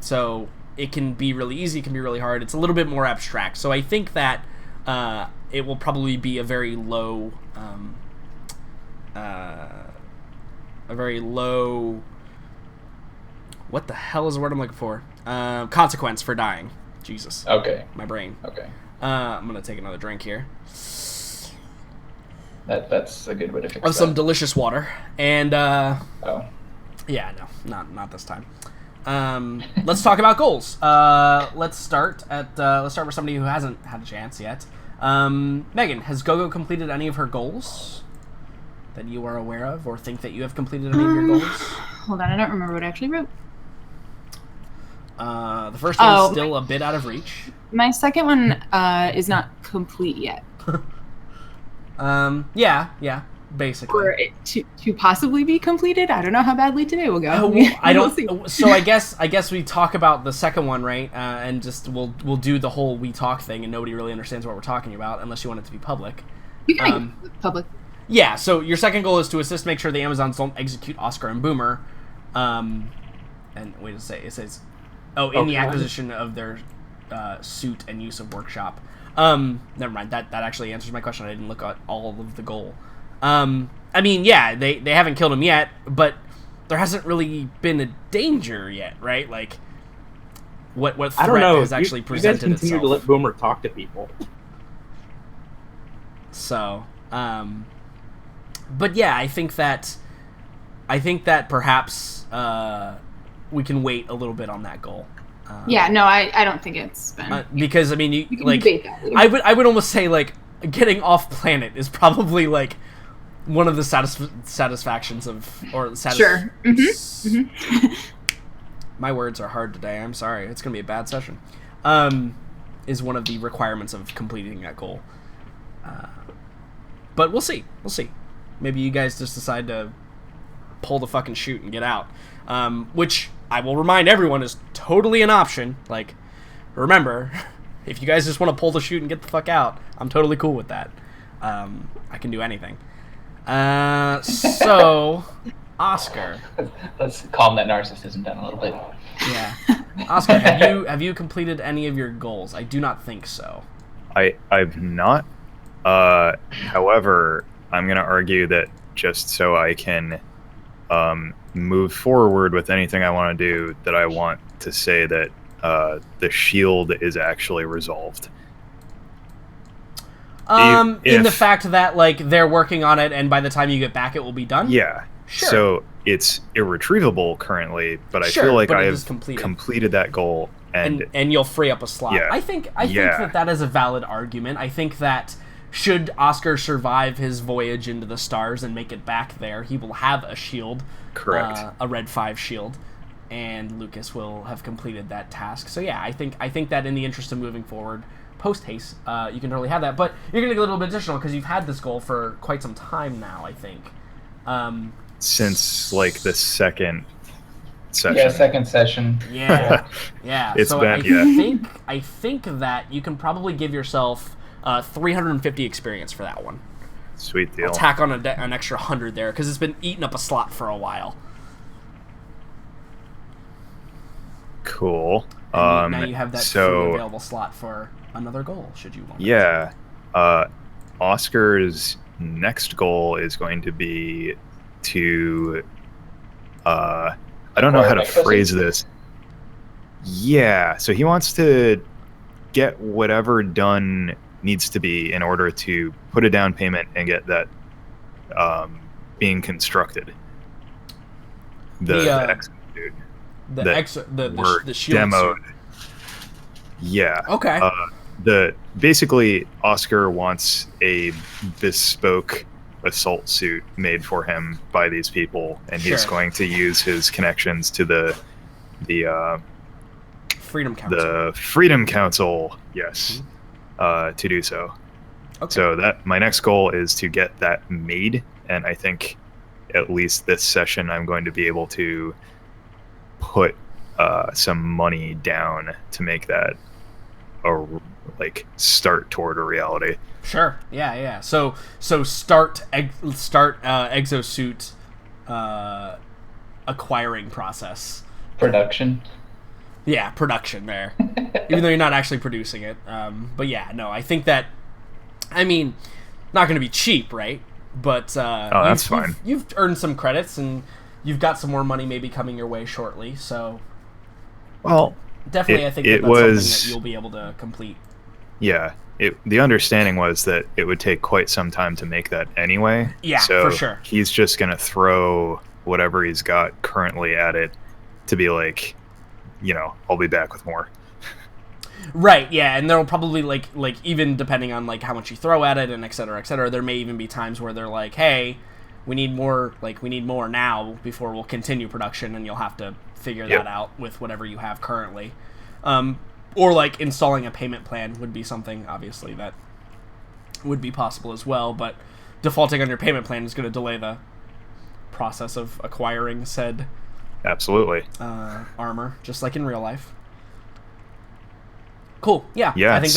So it can be really easy, it can be really hard. It's a little bit more abstract. So I think that it will probably be a very low, what the hell is the word I'm looking for? Consequence for dying. Jesus. Okay. My brain. Okay. I'm gonna take another drink here. That's a good way to fix that. Of some delicious water. And oh. Yeah, no, not this time. Let's talk about goals. Let's start with somebody who hasn't had a chance yet. Megan, has Gogo completed any of her goals that you are aware of, or think that you have completed any of your goals? Hold on, I don't remember what I actually wrote. The first one's still a bit out of reach. My second one is not complete yet. Yeah. basically. For it to possibly be completed. I don't know how badly today will go. I don't. So I guess we talk about the second one, right? And just we'll do the whole we talk thing, and nobody really understands what we're talking about unless you want it to be public. You can make it public. Yeah. So your second goal is to assist, make sure the Amazons don't execute Oscar and Boomer. And wait a second, it says, in the acquisition of their suit and use of workshop. Never mind. That actually answers my question. I didn't look at all of the goal. I mean, yeah, they haven't killed him yet, but there hasn't really been a danger yet, right? Like, what threat I don't know. has actually presented you guys continue itself? to let Boomer talk to people. So, but yeah, I think that perhaps we can wait a little bit on that goal. I don't think it's been because I mean, you can debate that later. I would almost say like getting off planet is probably like one of the satisfactions of Sure. My words are hard today. I'm sorry. It's gonna be a bad session. Is one of the requirements of completing that goal. But we'll see. Maybe you guys just decide to pull the fucking chute and get out. Which I will remind everyone is totally an option. Like, remember, if you guys just want to pull the chute and get the fuck out, I'm totally cool with that. I can do anything. So, Oscar. Let's calm that narcissism down a little bit. Yeah. Oscar, have you completed any of your goals? I do not think so. I've not. However, I'm going to argue that just so I can move forward with anything I want to do, that I want to say that the shield is actually resolved. In the fact that like they're working on it, and by the time you get back, it will be done. Yeah. Sure. So it's irretrievable currently, but I feel like I have completed that goal, and you'll free up a slot. Yeah. I think that is a valid argument. I think that should Oscar survive his voyage into the stars and make it back there, he will have a shield. Correct. A red 5 shield, and Lucas will have completed that task. So yeah, I think that in the interest of moving forward, post haste, you can totally have that. But you're going to get a little bit additional because you've had this goal for quite some time now, I think. Since like the second session. Yeah, second session. Yeah. It's so been, I think that you can probably give yourself 350 experience for that one. Sweet deal. I'll tack on an extra 100 there because it's been eating up a slot for a while. Cool. Now you have that free available slot for another goal, should you want. Yeah. Oscar's next goal is going to be to I don't know how to phrase this. Yeah, so he wants to get whatever done needs to be in order to put a down payment and get that being constructed. The shield demoed. suit. Yeah. Okay. Basically Oscar wants a bespoke assault suit made for him by these people, and he's going to use his connections to the Freedom Council. The Freedom Council, yes, to do so. Okay. So that my next goal is to get that made, and I think at least this session I'm going to be able to put some money down to make that start toward a reality. Sure. Yeah. So start exosuit acquiring process. Production. Yeah, production there. Even though you're not actually producing it. But yeah, no, I think that, I mean, not going to be cheap, right? But that's fine. You've earned some credits, and you've got some more money maybe coming your way shortly. So, well, definitely, I think that's something that you'll be able to complete. Yeah. The understanding was that it would take quite some time to make that anyway. Yeah, so for sure. He's just going to throw whatever he's got currently at it to be like, I'll be back with more. Right, yeah, and there'll probably, like even depending on, how much you throw at it and et cetera, there may even be times where they're like, hey, we need more now before we'll continue production, and you'll have to figure that out with whatever you have currently. Or, installing a payment plan would be something, obviously, that would be possible as well, but defaulting on your payment plan is going to delay the process of acquiring said absolutely armor, just like in real life. Cool. Yeah. Yeah. I think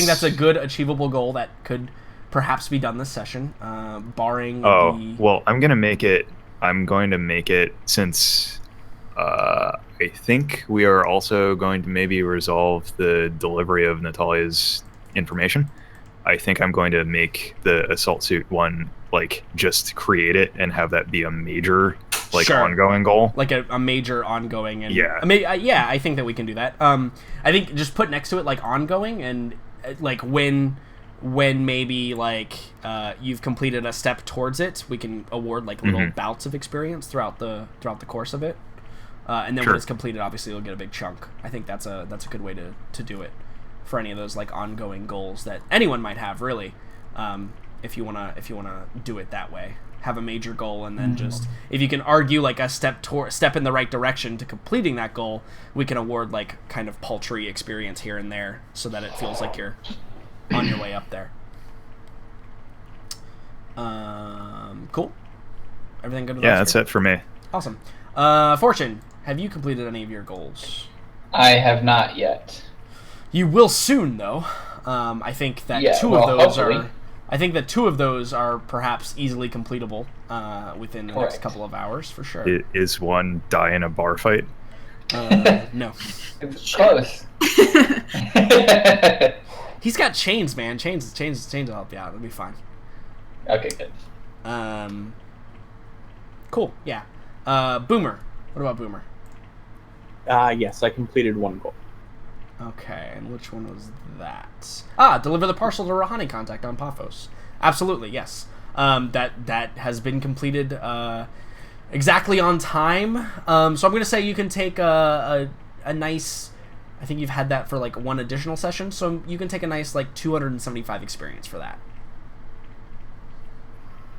that's a good achievable goal that could perhaps be done this session, barring. Well, I'm going to make it since I think we are also going to maybe resolve the delivery of Natalia's information. I think I'm going to make the assault suit one, like, just create it and have that be a major, like, ongoing goal. Like a major ongoing. And yeah. I think that we can do that. I think just put next to it, like, ongoing, and, like, when maybe, like, you've completed a step towards it, we can award, like, little bouts of experience throughout the course of it. And then when it's completed, obviously you'll get a big chunk. I think that's a good way to do it for any of those, like, ongoing goals that anyone might have, really. If you wanna do it that way, have a major goal, and then just, if you can argue, like, a step in the right direction to completing that goal, we can award, like, kind of paltry experience here and there, so that it feels like you're on your way up there. Cool. Everything good with that? Yeah, that's it for me. Awesome. Fortune, have you completed any of your goals? I have not yet. You will soon, though. I think that two of those are perhaps easily completable within the next couple of hours, for sure. Is one die in a bar fight? No. It's close. He's got chains, man. Chains will help you out. It'll be fine. Okay, good. Cool. Yeah. Boomer. What about Boomer? Yes, I completed one goal. Okay, and which one was that? Deliver the parcel to Rahani contact on Paphos. Absolutely, yes. That has been completed exactly on time. So I'm going to say you can take a nice... I think you've had that for, like, one additional session, so you can take a nice, like, 275 experience for that.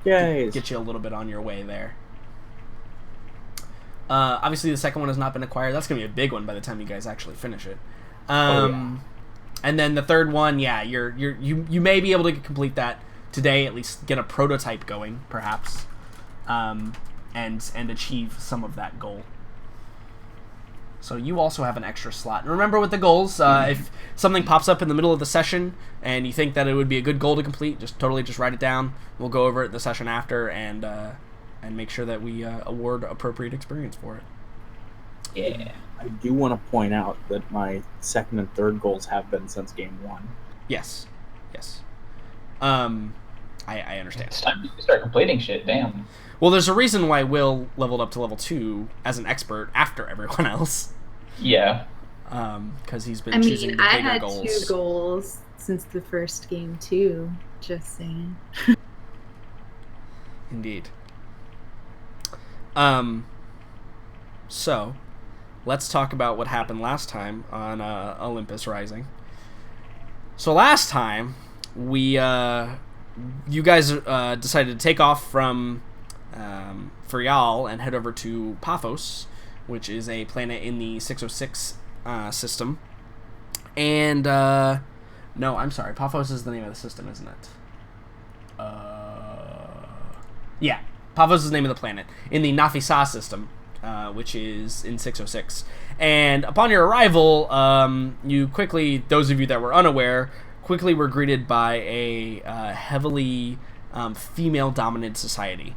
Yay! Get you a little bit on your way there. Obviously, the second one has not been acquired. That's going to be a big one by the time you guys actually finish it. And then the third one, yeah, you may be able to complete that today, at least get a prototype going, perhaps, and achieve some of that goal. So you also have an extra slot. And remember, with the goals, if something pops up in the middle of the session and you think that it would be a good goal to complete, just write it down. We'll go over it the session after and make sure that we award appropriate experience for it. Yeah. I do want to point out that my second and third goals have been since game one. Yes. I understand. It's time to start completing shit, damn. Well, there's a reason why Will leveled up to level 2 as an expert after everyone else. Yeah. Because he's been choosing the bigger goals. I had 2 goals since the first game, too. Just saying. Indeed. So, let's talk about what happened last time on Olympus Rising. So last time, you guys decided to take off from Ferial and head over to Paphos, which is a planet in the 606 system. And, no, I'm sorry, Paphos is the name of the system, isn't it? Yeah, Paphos is the name of the planet in the Nafisa system, which is in 606. And upon your arrival, you quickly, those of you that were unaware, quickly were greeted by a heavily female-dominant society.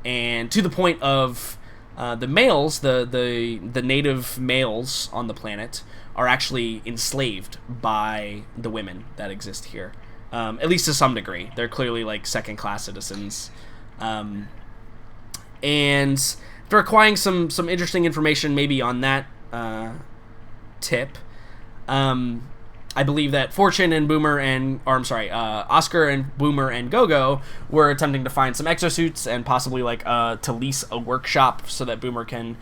And to the point of the males, the native males on the planet are actually enslaved by the women that exist here. At least to some degree. They're clearly like second-class citizens. And after acquiring some interesting information maybe on that tip, I believe that Fortune and Oscar and Boomer and Gogo were attempting to find some exosuits and possibly to lease a workshop so that Boomer can,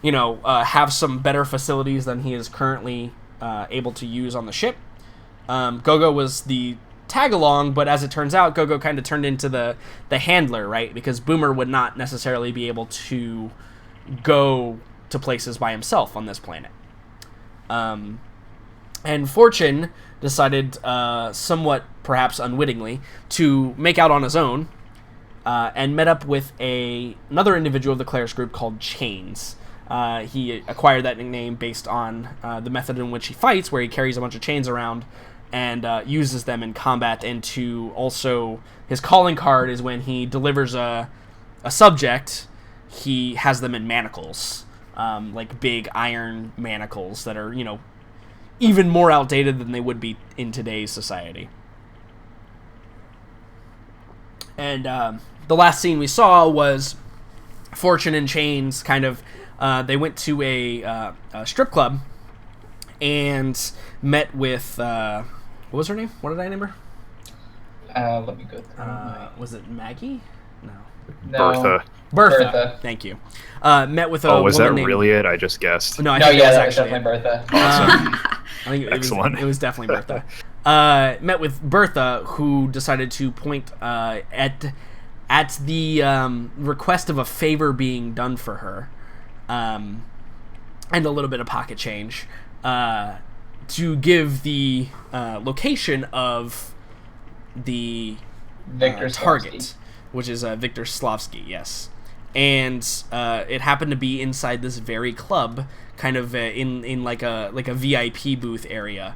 have some better facilities than he is currently able to use on the ship. Gogo was the tag-along, but as it turns out, Gogo kind of turned into the handler, right? Because Boomer would not necessarily be able to go to places by himself on this planet. And Fortune decided, somewhat perhaps unwittingly, to make out on his own and met up with another individual of the Claris group called Chains. He acquired that nickname based on the method in which he fights, where he carries a bunch of chains around and uses them in combat. And to also, his calling card is when he delivers a subject, he has them in manacles, like big iron manacles that are, even more outdated than they would be in today's society. And the last scene we saw was Fortune and Chains kind of, they went to a strip club and met with, what was her name? What did I name her? Let me go through. Was it Maggie? No. Bertha. Thank you. Met with a Oh, was that named... really it? I just guessed. No, that was definitely Bertha. Awesome. I think Excellent. It was definitely Bertha. Met with Bertha, who decided to point at the request of a favor being done for her, and a little bit of pocket change, to give the location of the Victor target, which is Victor Slavsky, yes. And it happened to be inside this very club, kind of in like a VIP booth area,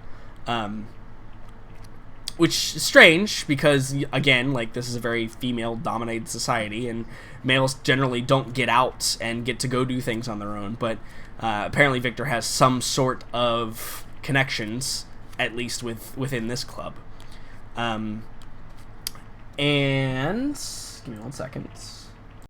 which is strange because, again, like, this is a very female-dominated society, and males generally don't get out and get to go do things on their own. But apparently Victor has some sort of connections, at least within this club. And give me 1 second.